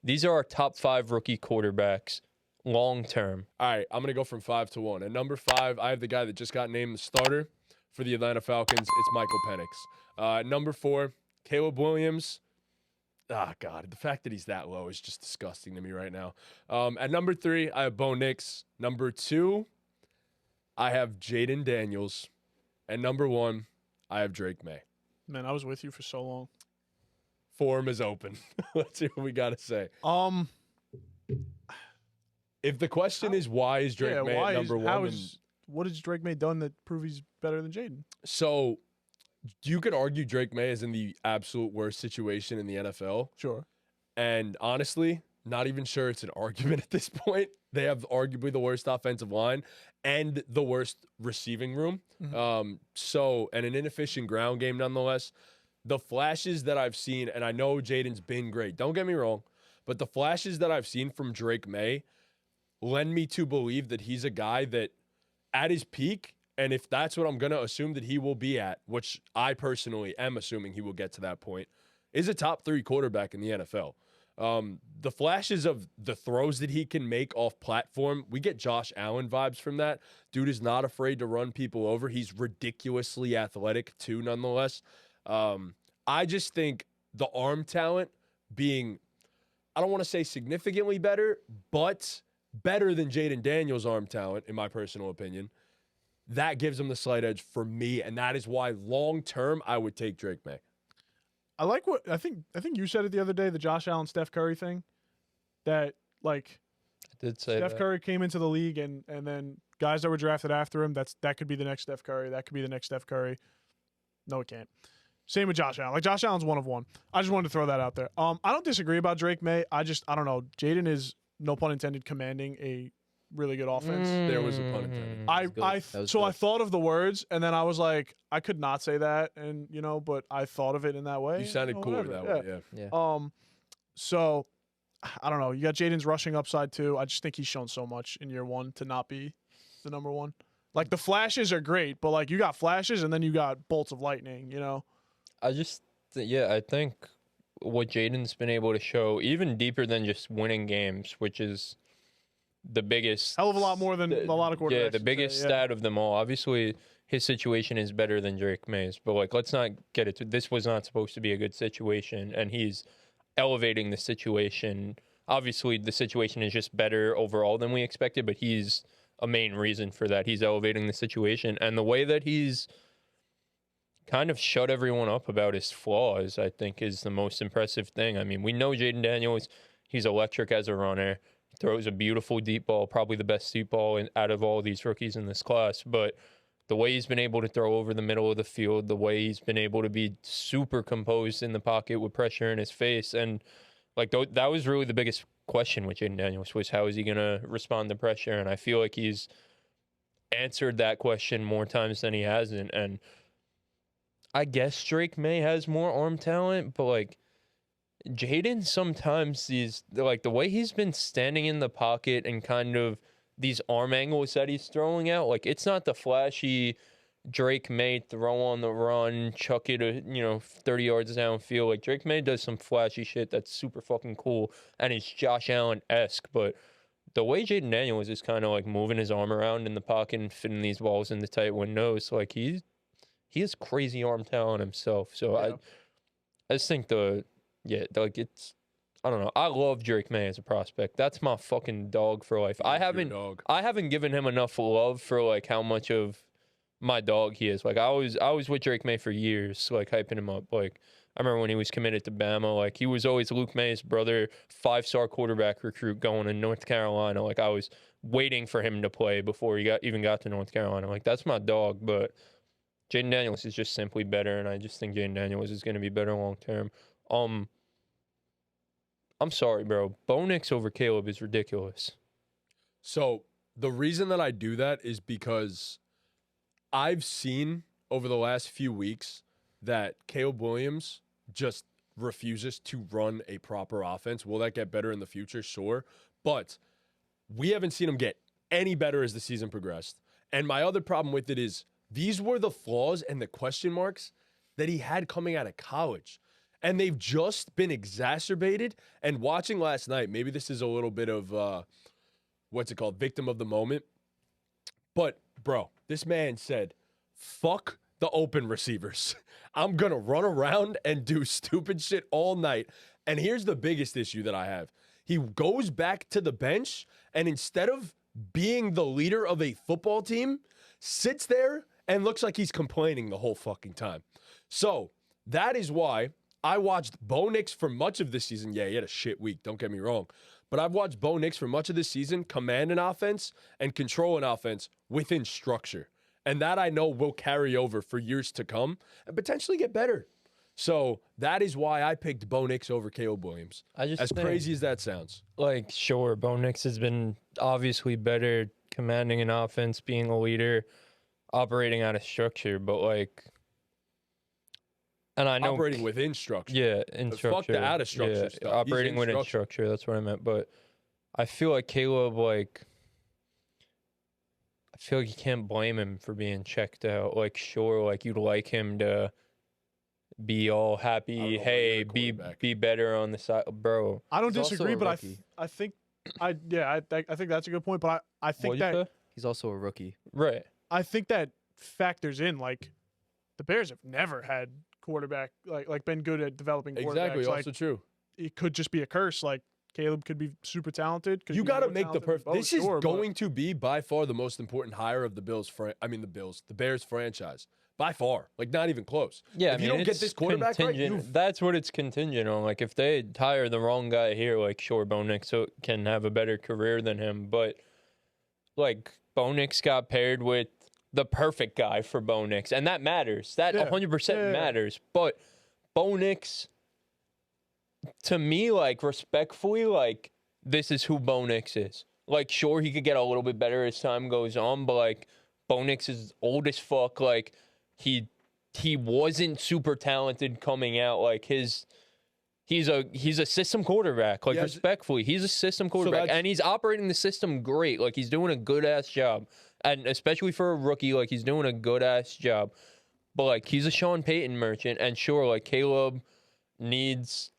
These are our top 5 rookie quarterbacks long term. All right, I'm going to go from 5 to 1. At number 5, I have the guy that just got named the starter for the Atlanta Falcons. It's Michael Penix. At number 4, Caleb Williams. Ah, God, the fact that he's that low is just disgusting to me right now. At number 3, I have Bo Nix. Number 2, I have Jaden Daniels. And number 1, I have Drake May. Man, I was with you for so long. Forum is open. Let's see what we got to say. If the question is why is Drake May at number 1? What has Drake May done that prove he's better than Jaden? So you could argue Drake May is in the absolute worst situation in the NFL. Sure. And honestly, not even sure it's an argument at this point. They have arguably the worst offensive line and the worst receiving room. And an inefficient ground game nonetheless. The flashes that I've seen, and I know Jaden's been great, don't get me wrong, but the flashes that I've seen from Drake May lend me to believe that he's a guy that at his peak, and if that's what I'm going to assume that he will be at, which I personally am assuming he will get to that point, is a top 3 quarterback in the NFL. The flashes of the throws that he can make off platform, we get Josh Allen vibes from that. Dude is not afraid to run people over. He's ridiculously athletic too, nonetheless. I just think the arm talent being, I don't want to say significantly better, but better than Jaden Daniels' arm talent, in my personal opinion, that gives him the slight edge for me, and that is why long-term I would take Drake May. I like what I think you said it the other day, the Josh Allen Steph Curry thing. That like I did say Steph that. Curry came into the league and then guys that were drafted after him, that could be the next Steph Curry. That could be the next Steph Curry. No, it can't. Same with Josh Allen. Like Josh Allen's one of one. I just wanted to throw that out there. I don't disagree about Drake May. I don't know. Jaden is, no pun intended, commanding a really good offense. There was a pun intended. I thought of the words and then I was like, I could not say that, and but I thought of it in that way. You sounded cooler that way, Yeah. So I don't know. You got Jaden's rushing upside too. I just think he's shown so much in year 1 to not be the number 1. Like the flashes are great, but like you got flashes and then you got bolts of lightning. I think what Jaden's been able to show, even deeper than just winning games, which is the biggest, hell of a lot more than a lot of quarterbacks. Yeah, the biggest stat of them all. Obviously, his situation is better than Drake May's, but like, let's not get it to, this was not supposed to be a good situation, and he's elevating the situation. Obviously, the situation is just better overall than we expected, but he's a main reason for that. He's elevating the situation, and the way that he's kind of shut everyone up about his flaws, I think, is the most impressive thing. I mean, we know Jaden Daniels, he's electric as a runner, throws a beautiful deep ball, probably the best deep ball out of all these rookies in this class, but the way he's been able to throw over the middle of the field, the way he's been able to be super composed in the pocket with pressure in his face, and like that was really the biggest question with Jaden Daniels, was how is he going to respond to pressure, and I feel like he's answered that question more times than he hasn't, and I guess Drake May has more arm talent, but like Jaden sometimes the way he's been standing in the pocket and kind of these arm angles that he's throwing out, like it's not the flashy Drake May throw on the run, chuck it 30 yards downfield. Like Drake May does some flashy shit that's super fucking cool and it's Josh Allen-esque, but the way Jaden Daniels is kind of like moving his arm around in the pocket and fitting these balls into tight windows, like he has crazy arm talent himself. So yeah. I just think it's, I don't know. I love Drake May as a prospect. That's my fucking dog for life. I haven't given him enough love for like how much of my dog he is. Like I was with Drake May for years, like hyping him up. Like I remember when he was committed to Bama, like he was always Luke May's brother, 5-star quarterback recruit going to North Carolina. Like I was waiting for him to play before he even got to North Carolina. Like that's my dog, but Jaden Daniels is just simply better, and I just think Jaden Daniels is going to be better long term. I'm sorry, bro. Bo Nix over Caleb is ridiculous. So the reason that I do that is because I've seen over the last few weeks that Caleb Williams just refuses to run a proper offense. Will that get better in the future? Sure. But we haven't seen him get any better as the season progressed. And my other problem with it is these were the flaws and the question marks that he had coming out of college. And they've just been exacerbated. And watching last night, maybe this is a little bit of, what's it called? Victim of the moment. But, bro, this man said, fuck the open receivers. I'm going to run around and do stupid shit all night. And here's the biggest issue that I have. He goes back to the bench, and instead of being the leader of a football team, sits there and looks like he's complaining the whole fucking time. So that is why I watched Bo Nix for much of this season. Yeah, he had a shit week, don't get me wrong. But I've watched Bo Nix for much of this season command an offense and control an offense within structure. And that I know will carry over for years to come and potentially get better. So that is why I picked Bo Nix over Caleb Williams. As crazy as that sounds. Like, sure, Bo Nix has been obviously better commanding an offense, being a leader, operating out of structure, but like, and I know operating within structure. Yeah, in structure. Fuck the out of structure yeah, stuff. Operating within structure. That's what I meant. But I feel like Caleb, like, I feel like you can't blame him for being checked out. Like, sure, like you'd like him to be all happy. Hey, be better on the side, bro. I don't disagree, but I think that's a good point. But I think that he's also a rookie, right? I think that factors in, like, the Bears have never had quarterback like been good at developing quarterbacks. Exactly, like, also true. It could just be a curse. Like, Caleb could be super talented. You got to make the perfect. This is going to be by far the most important hire of the the Bears franchise. By far, like, not even close. Yeah, if you don't get this quarterback right, that's what it's contingent on. Like, if they hire the wrong guy here, like, sure, Bo Nix can have a better career than him, but like, Bo Nix got paired with the perfect guy for Bo Nix, and that matters. That 100% matters. But Bo Nix, to me, like, respectfully, like, this is who Bo Nix is. Like, sure, he could get a little bit better as time goes on, but like, Bo Nix is old as fuck. Like, he wasn't super talented coming out. Like, he's a system quarterback. Like, respectfully, he's a system quarterback, and he's operating the system great. Like, he's doing a good ass job, and especially for a rookie, like, he's doing a good ass job. But like, he's a Sean Payton merchant, and sure, like, Caleb needs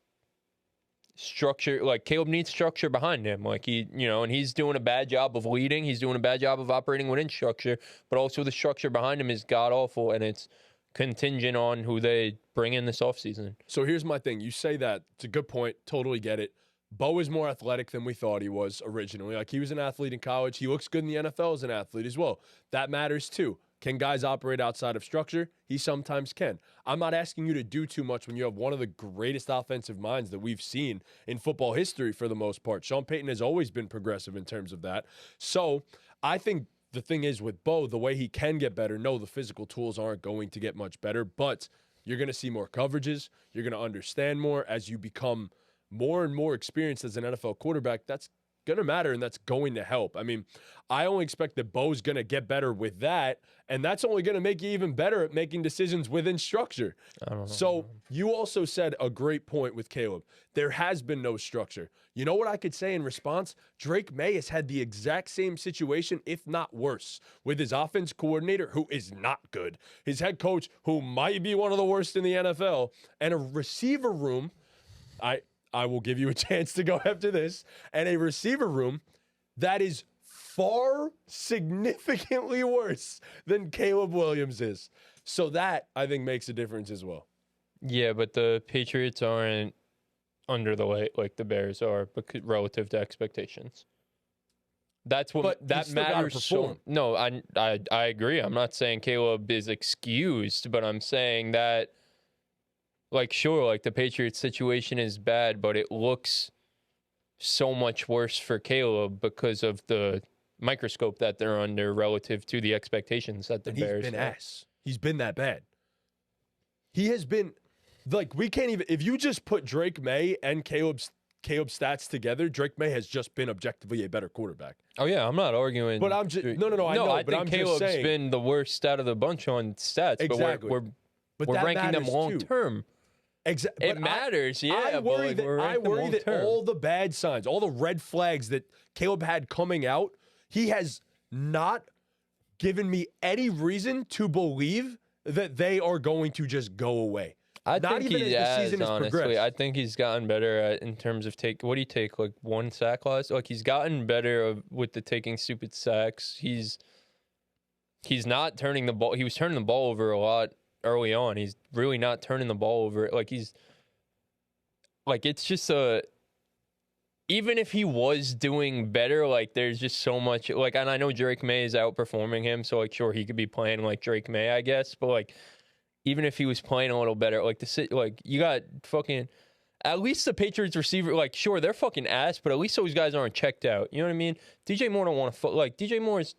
structure. Like, Caleb needs structure behind him. Like, and he's doing a bad job of leading. He's doing a bad job of operating within structure, but also the structure behind him is god awful, and it's contingent on who they bring in this offseason. So here's my thing. You say that. It's a good point. Totally get it. Bo is more athletic than we thought he was originally. Like, he was an athlete in college. He looks good in the NFL as an athlete as well. That matters too. Can guys operate outside of structure? He sometimes can. I'm not asking you to do too much when you have one of the greatest offensive minds that we've seen in football history for the most part. Sean Payton has always been progressive in terms of that. So I think the thing is with Bo, the way he can get better, no, the physical tools aren't going to get much better, but you're going to see more coverages. You're going to understand more as you become more and more experienced as an NFL quarterback. That's going to matter, and that's going to help. I mean, I only expect that Bo's going to get better with that, and that's only going to make you even better at making decisions within structure. So you also said a great point with Caleb. There has been no structure. You know what I could say in response? Drake May has had the exact same situation, if not worse, with his offense coordinator, who is not good, his head coach, who might be one of the worst in the NFL, and a receiver room. I will give you a chance to go after this, and a receiver room that is far significantly worse than Caleb Williams is. So that, I think, makes a difference as well. Yeah, but the Patriots aren't under the light like the Bears are relative to expectations. That's what that matters. So no, I agree. I'm not saying Caleb is excused, but I'm saying that, like, sure, like, the Patriots situation is bad, but it looks so much worse for Caleb because of the microscope that they're under relative to the expectations that the Bears have. He's been ass. He's been that bad. He has been, like, we can't even, if you just put Drake May and Caleb's stats together, Drake May has just been objectively a better quarterback. Oh yeah, I'm not arguing. But I'm just I know. I think Caleb's been the worst out of the bunch on stats. Exactly. But we're ranking them long term. Exactly. It matters, I worry that all the bad signs, all the red flags that Caleb had coming out, he has not given me any reason to believe that they are going to just go away. I Not think even he as the has, season has honestly. progressed. I think he's gotten better at, in terms of what do you take, like 1 sack loss? Like he's gotten better with the taking stupid sacks. He's not turning the ball. He was turning the ball over a lot early on. He's really not turning the ball over. Like it's just even if he was doing better, like there's just so much, like, and I know Drake May is outperforming him, so like sure he could be playing like Drake May, I guess, but like even if he was playing a little better, like you got fucking, at least the Patriots receiver, like sure they're fucking ass, but at least those guys aren't checked out. You know what I mean? DJ Moore don't want to like DJ Moore is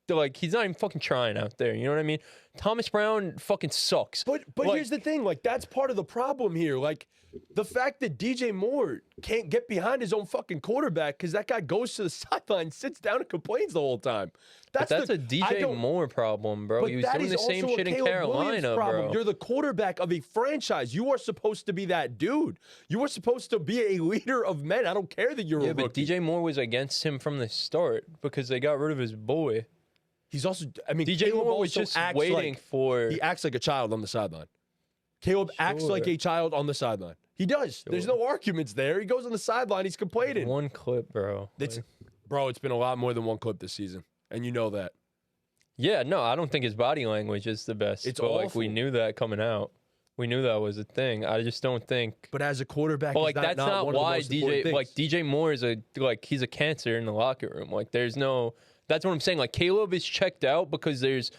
like he's not even fucking trying out there. You know what I mean? Thomas Brown fucking sucks. But like, here's the thing, like that's part of the problem here. Like the fact that DJ Moore can't get behind his own fucking quarterback because that guy goes to the sideline, sits down, and complains the whole time. That's a DJ Moore problem, bro. But He was that doing is the same also a shit in Caleb Williams Carolina, problem. bro. You're the quarterback of a franchise. You are supposed to be that dude. You are supposed to be a leader of men. I don't care that you're a but rookie. DJ Moore was against him from the start because they got rid of his boy. He's also, I mean, DJ Caleb Moore was also just acts waiting like, for. He acts like a child on the sideline. Caleb acts like a child on the sideline. He does. There's no arguments there. He goes on the sideline. He's complaining. One clip, bro. Bro, it's been a lot more than one clip this season, and you know that. Yeah, no, I don't think his body language is the best. It's but like awful. we knew that coming out. We knew that was a thing. I just don't think. But as a quarterback, But like that's not one of the why most important things. DJ Moore is he's a cancer in the locker room. Like there's no. That's what I'm saying. Like Caleb is checked out because there's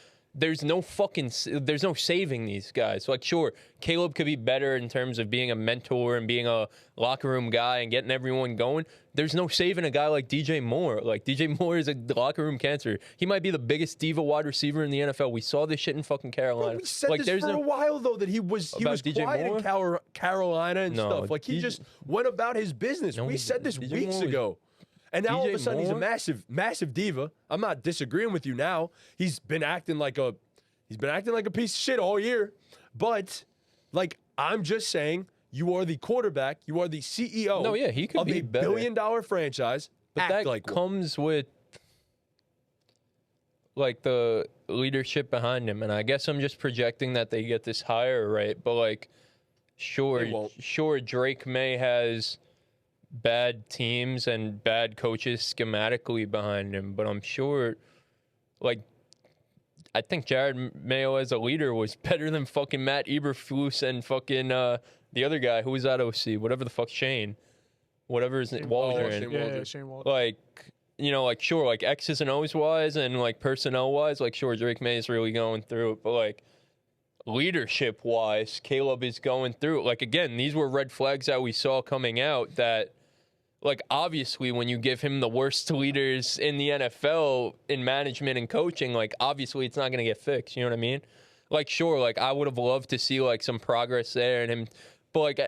no saving these guys. Like sure, Caleb could be better in terms of being a mentor and being a locker room guy and getting everyone going. There's no saving a guy like DJ Moore. Like DJ Moore is a locker room cancer. He might be the biggest diva wide receiver in the NFL. We saw this shit in fucking Carolina. Bro, we said like this for a while though that he was DJ quiet Moore? in Carolina and stuff. Like he just went about his business. We said this DJ weeks Moore was- ago. And now all of a DJ sudden he's a Moore? massive diva. I'm not disagreeing with you now. He's been acting like a piece of shit all year. But like I'm just saying, you are the quarterback, you are the CEO No, yeah, he could of be a better. billion-dollar franchise. But Act that like one. comes with like the leadership behind him, and I guess I'm just projecting that they get this higher, right? But like, They won't. sure, Drake May has bad teams and bad coaches schematically behind him, but I'm sure, like, I think Jared Mayo as a leader was better than fucking Matt Eberflus and fucking the other guy who was at OC, whatever the fuck, Shane, whatever his name, Waldron. Shane Yeah, Waldron. Shane Waldron. Like, you know, like sure, like X's and O's wise and like personnel wise, like sure, Drake May is really going through it, but like leadership wise, Caleb is going through it. Like again, these were red flags that we saw coming out that, like, obviously when you give him the worst leaders in the NFL in management and coaching, like obviously it's not gonna get fixed. You know what I mean? Like sure, like I would have loved to see like some progress there and him, but like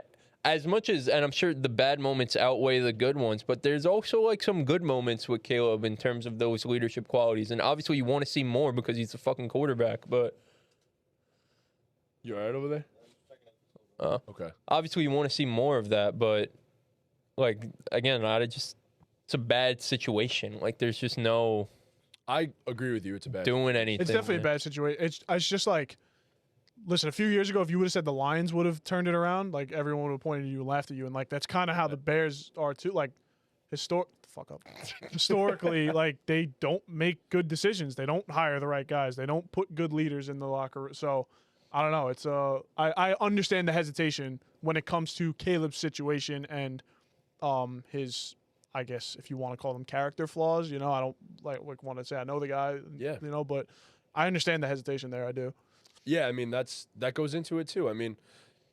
as much as, and I'm sure the bad moments outweigh the good ones, but there's also like some good moments with Caleb in terms of those leadership qualities. And obviously you want to see more because he's the fucking quarterback, but You all right over there? Okay. obviously you want to see more of that, but like again, it's a bad situation. Like there's just no I agree with you. It's a bad. doing anything. It's definitely a bad situation. It's just like, listen, a few years ago, if you would have said the Lions would have turned it around, like everyone would have pointed at you and laughed at you, and like that's kind of how the Bears are too. Like, historically, like they don't make good decisions. They don't hire the right guys. They don't put good leaders in the locker room. So I don't know. It's I understand the hesitation when it comes to Caleb's situation and his, I guess if you want to call them character flaws. You know, I don't like want to say I know the guy. Yeah. You know, but I understand the hesitation there. I do. Yeah, I mean that goes into it too. I mean,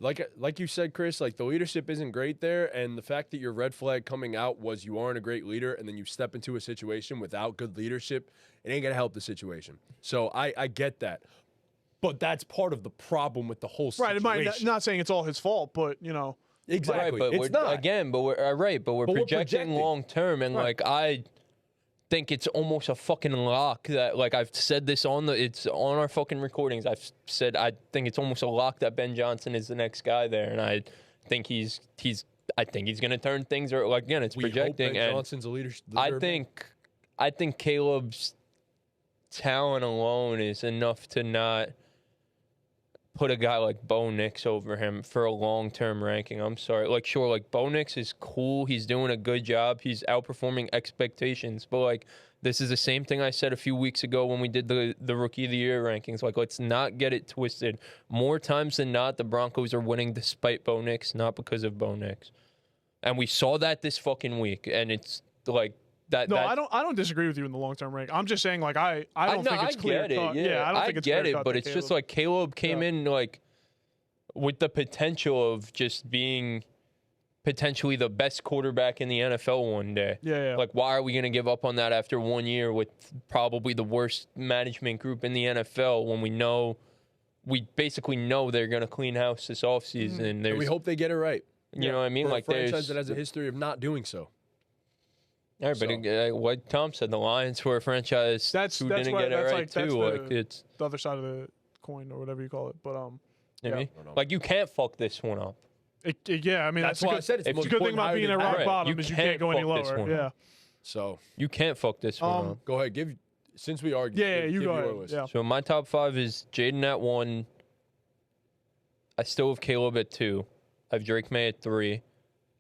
like you said, Chris, like the leadership isn't great there, and the fact that your red flag coming out was you aren't a great leader, and then you step into a situation without good leadership, it ain't gonna help the situation. So I get that, but that's part of the problem with the whole situation. Right. It might not saying it's all his fault, but you know. Exactly. Right, but it's not. again, but we're right, but we're projecting long term, and like I think it's almost a fucking lock that, like I've said this it's on our fucking recordings. I've said I think it's almost a lock that Ben Johnson is the next guy there, and I think he's gonna turn things, or like again, it's projecting. Hope Ben and Johnson's a leader. I think Caleb's talent alone is enough to not put a guy like Bo Nix over him for a long-term ranking. I'm sorry. Like, sure, like, Bo Nix is cool. He's doing a good job. He's outperforming expectations. But, like, this is the same thing I said a few weeks ago when we did the Rookie of the Year rankings. Like, let's not get it twisted. More times than not, the Broncos are winning despite Bo Nix, not because of Bo Nix. And we saw that this fucking week. And it's, like, that. No, that, I don't disagree with you in the long-term rank. I'm just saying, like, I don't think it's clear cut. Yeah, I don't think it's get clear it, cut but that it's just like Caleb came in, like, with the potential of just being potentially the best quarterback in the NFL one day. Yeah. Like, why are we going to give up on that after 1 year with probably the worst management group in the NFL when we basically know they're going to clean house this offseason? And we hope they get it right. You know what I mean? For Like, a franchise that has a history of not doing so. All right, but what Tom said, the Lions were a franchise who didn't get it right too. Like, it's the other side of the coin or whatever you call it. But you know what I mean? Like, you can't fuck this one up. Yeah, I mean that's why I said it's the good thing about being at rock bottom is you can't go any lower. Yeah. So you can't fuck this one up. Go ahead, since we argued. Yeah, you go ahead. List. Yeah. So my top 5 is Jaden at 1. I still have Caleb at 2. I have Drake May at 3.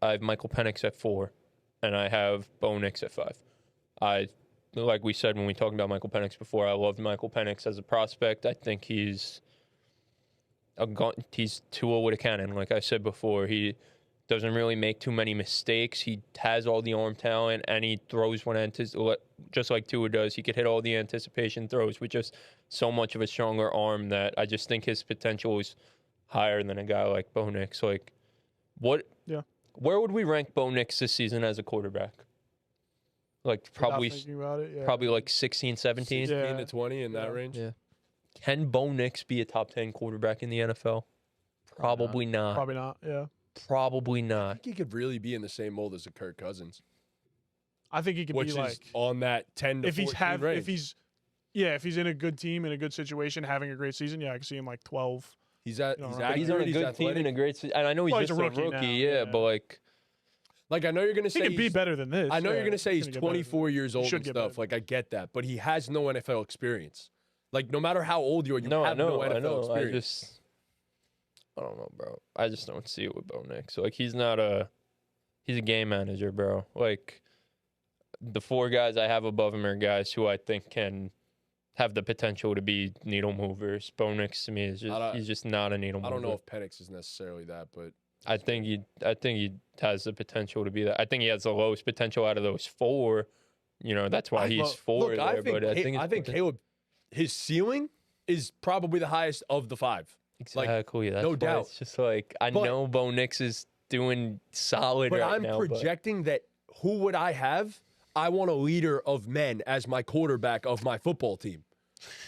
I have Michael Penix at 4. And I have Bo Nix at 5. Like we said when we talked about Michael Penix before, I loved Michael Penix as a prospect. I think he's Tua with a cannon. Like I said before, he doesn't really make too many mistakes. He has all the arm talent, and he throws when just like Tua does. He could hit all the anticipation throws with just so much of a stronger arm that I just think his potential is higher than a guy like Bo Nix. Like, where would we rank Bo Nix this season as a quarterback? Like, probably like 16, 17? 16 to 20 in that range? Yeah. Can Bo Nix be a top 10 quarterback in the NFL? Probably not. Probably not, yeah. Probably I not. think he could really be in the same mold as a Kirk Cousins. I think he could be like on that 10 to 14 range. if he's in a good team, in a good situation, having a great season, I can see him like 12. He's on a good team in a great situation. And I know he's just a rookie now, but like I know you're gonna say he can be better than this. I know you're gonna say he's gonna 24 years old and stuff. Like I get that, but he has no NFL experience. Like no matter how old you are, you have no NFL experience. I don't know, bro. I just don't see it with Bo Nix. Like he's a game manager, bro. Like the 4 guys I have above him are guys who I think can have the potential to be needle movers. Bo Nix to me is he's just not a needle mover. I don't know if Penix is necessarily that, but I think he has the potential to be that. I think he has the lowest potential out of those 4. You know, that's why he's 4 there. I think Caleb, his ceiling is probably the highest of the 5. Exactly. That's no doubt. It's just like I know Bo Nix is doing solid right now. But I'm projecting that who would I have? I want a leader of men as my quarterback of my football team.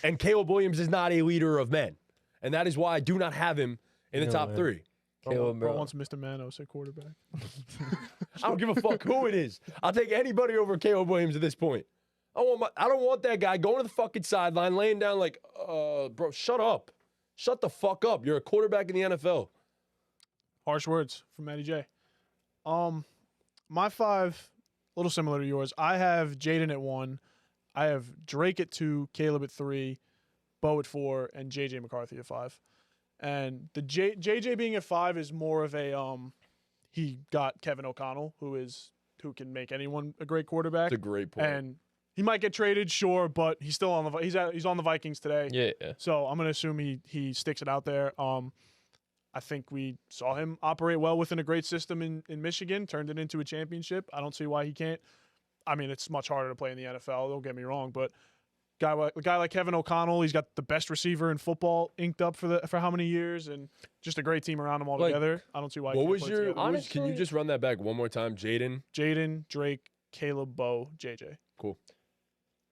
And Caleb Williams is not a leader of men. And that is why I do not have him in the top 3. Caleb, bro wants Mr. Manos at quarterback. I don't give a fuck who it is. I'll take anybody over Caleb Williams at this point. I don't want that guy going to the fucking sideline, laying down like, bro, shut up. Shut the fuck up. You're a quarterback in the NFL. Harsh words from Matty J. My 5, a little similar to yours. I have Jaden at 1. I have Drake at 2, Caleb at 3, Bo at 4, and JJ McCarthy at 5. And the JJ being at 5 is more of a he got Kevin O'Connell, who can make anyone a great quarterback. That's a great point. And he might get traded, sure, but he's still on he's on the Vikings today. Yeah. So I'm gonna assume he sticks it out there. I think we saw him operate well within a great system in Michigan, turned it into a championship. I don't see why he can't. I mean, it's much harder to play in the NFL. Don't get me wrong, but a guy like Kevin O'Connell, he's got the best receiver in football inked up for how many years, and just a great team around him all together. I don't see why. Can you just run that back one more time? Jaden, Drake, Caleb, Bo, JJ. Cool.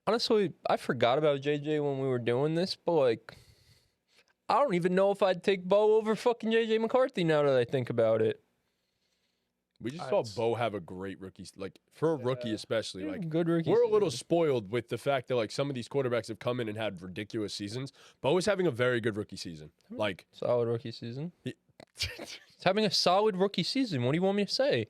Honestly, I forgot about JJ when we were doing this, but like, I don't even know if I'd take Bo over fucking JJ McCarthy now that I think about it. We just saw Bo have a great rookie, like for a rookie especially. Like good rookie. We're a little spoiled with the fact that like some of these quarterbacks have come in and had ridiculous seasons. Bo is having a very good rookie season. Like solid rookie season. He's having a solid rookie season. What do you want me to say?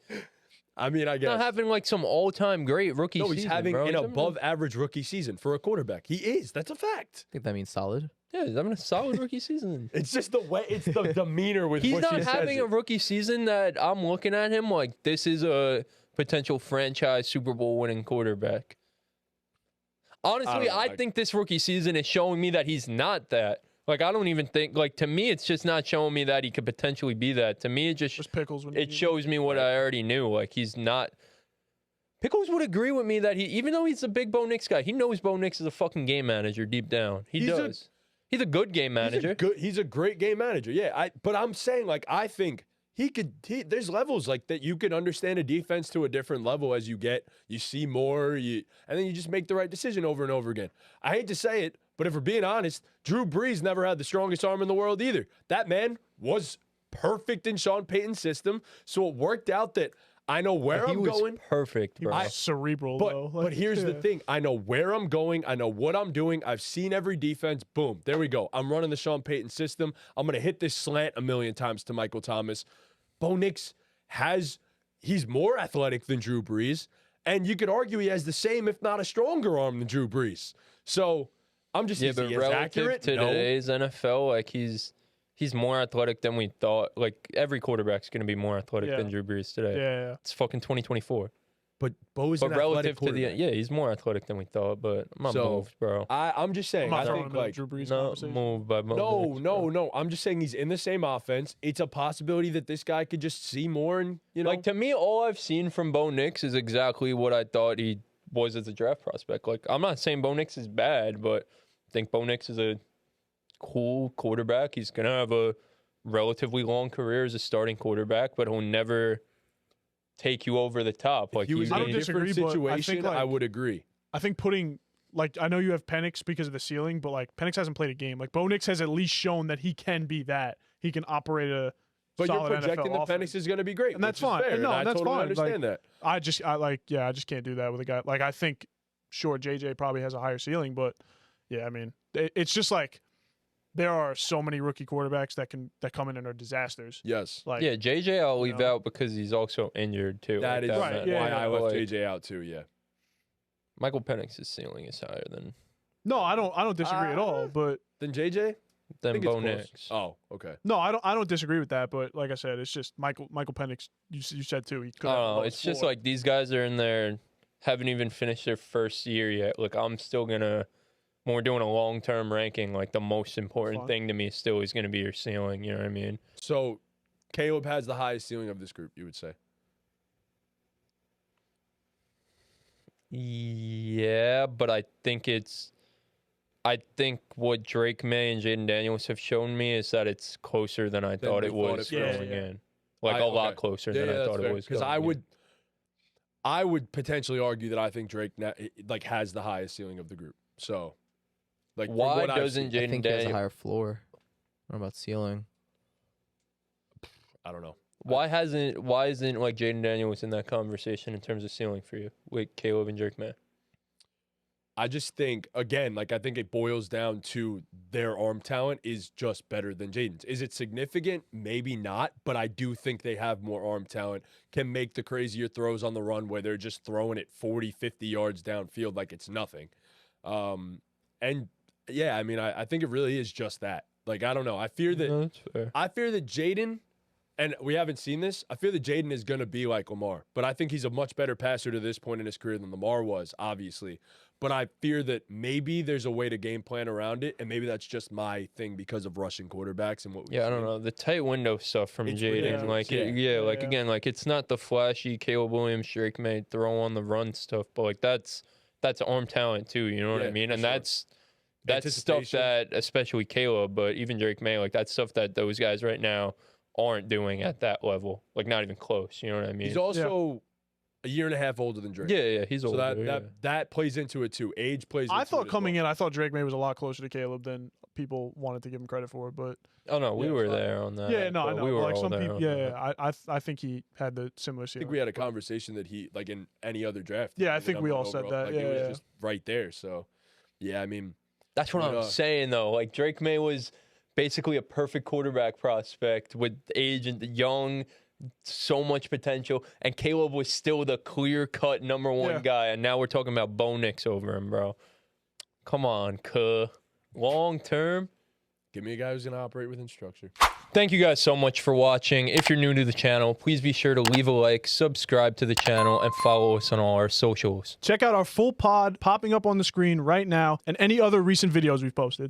I mean, I guess not having like some all-time great rookie season. No, he's having an above-average rookie season for a quarterback. He is. That's a fact. I think that means solid. Yeah, he's having a solid rookie season. It's just the way, it's the demeanor with He's which not he says having it. a rookie season that I'm looking at him like this is a potential franchise Super Bowl winning quarterback. Honestly, I think this rookie season is showing me that he's not that. Like, I don't even think, like, to me, it's just not showing me that he could potentially be that. To me, it just, Just pickles when you it need shows me what I already knew. Like, he's not. Pickles would agree with me that he, even though he's a big Bo Nix guy, he knows Bo Nix is a fucking game manager deep down. He does. He's a good game manager. He's a great game manager. Yeah, but I'm saying, like, I think there's levels like that. You can understand a defense to a different level as you see more, and then you just make the right decision over and over again. I hate to say it, but if we're being honest, Drew Brees never had the strongest arm in the world either. That man was perfect in Sean Payton's system, so it worked out that I know where I'm going. Perfect, bro. cerebral, But, though. but here's the thing. I know where I'm going. I know what I'm doing. I've seen every defense. Boom. There we go. I'm running the Sean Payton system. I'm going to hit this slant a million times to Michael Thomas. Bo Nix he's more athletic than Drew Brees. And you could argue he has the same, if not a stronger arm than Drew Brees. So I'm just but relative to today's NFL, like he's more athletic than we thought. Like every quarterback's going to be more athletic than Drew Brees today. Yeah. It's fucking 2024. But Bo is an relative athletic to he's more athletic than we thought. But I'm not moved, bro. I'm just saying. I'm I not think throwing like Drew Brees No, conversation. moved by Bo Nix, bro. no. I'm just saying he's in the same offense. It's a possibility that this guy could just see more, and Like to me, all I've seen from Bo Nix is exactly what I thought he was as a draft prospect. Like I'm not saying Bo Nix is bad, but I think Bo Nix is a cool quarterback. He's gonna have a relatively long career as a starting quarterback, but he'll never take you over the top. Like he was in I a don't different disagree, but I situation, think, like, I would agree. I think putting, like, I know you have Penix because of the ceiling, but, like, Penix hasn't played a game. Like, Bo Nix has at least shown that he can be that. He can operate a But you're solid projecting NFL that offense. Penix is going to be great, And that's which is fine. fair, And no, and I that's totally fine. understand that. I just can't do that with a guy. Like, I think, sure, JJ probably has a higher ceiling, but, yeah, I mean, it's just, like, there are so many rookie quarterbacks that come in and are disasters. Yes. Like, yeah, JJ I'll leave out because he's also injured too. That is Right, yeah, why yeah. I left Like, JJ out too, yeah. Michael Penix's ceiling is higher than no, I don't disagree at all. But Then JJ? I think it's Bo close. Nix. Oh, okay. no, I don't disagree with that. But like I said, it's just Michael Penix. You said too. He could. Oh, it's just like these guys are in there, haven't even finished their first year yet. Look, I'm still gonna, when we're doing a long-term ranking, like the most important thing to me still is gonna be your ceiling. You know what I mean? So Caleb has the highest ceiling of this group, you would say? Yeah, but I think what Drake May and Jaden Daniels have shown me is that it's closer than I thought it was going in. Like a lot closer than I thought it was. Because I would potentially argue that I think Drake like has the highest ceiling of the group. So, like, why doesn't I Jaden think he has a Daniels? higher floor. What about ceiling? I don't know. Why isn't like Jaden Daniels in that conversation in terms of ceiling for you with Caleb and Drake May? I just think, again, like I think it boils down to their arm talent is just better than Jaden's. Is it significant? Maybe not, but I do think they have more arm talent, can make the crazier throws on the run where they're just throwing it 40, 50 yards downfield like it's nothing. And yeah, I mean, I think it really is just that. Like, I don't know. I fear that No, that's fair. Jaden, and we haven't seen this, I feel that Jaden is going to be like Lamar, but I think he's a much better passer to this point in his career than Lamar was, obviously. But I fear that maybe there's a way to game plan around it, and maybe that's just my thing because of rushing quarterbacks and what we've Yeah, I don't seen. know. The tight window stuff from It's Jaden, ridiculous. like, Yeah. again, like it's not the flashy Caleb Williams, Drake May throw on the run stuff, but like that's arm talent too. You know what I Yeah, mean? for And sure. that's stuff Anticipation. that, especially Caleb, but even Drake May, like that's stuff that those guys right now aren't doing at that level. Like not even close. You know what I mean? He's also a year and a half older than Drake. yeah, he's So older. that plays into it too. Age plays into it. I thought coming in, I thought Drake May was a lot closer to Caleb than people wanted to give him credit for. But Oh no, we Yeah, were so- there on that. yeah, no, I but know. We were like all some there people, on that. I think he had the similar I ceiling. think we had a conversation that he, like in any other draft. Yeah, I he would think have we an all said overall- that. Like, Yeah, it was yeah. just right there. So, yeah, I mean, That's what But, I'm saying, though. Like, Drake May was basically a perfect quarterback prospect with age and young, so much potential. And Caleb was still the clear-cut number one Yeah. guy. And now we're talking about Bo Nix over him, bro. Come on, cuh. Long term, Give me a guy who's going to operate within structure. Thank you guys so much for watching. If you're new to the channel, please be sure to leave a like, subscribe to the channel, and follow us on all our socials. Check out our full pod popping up on the screen right now and any other recent videos we've posted.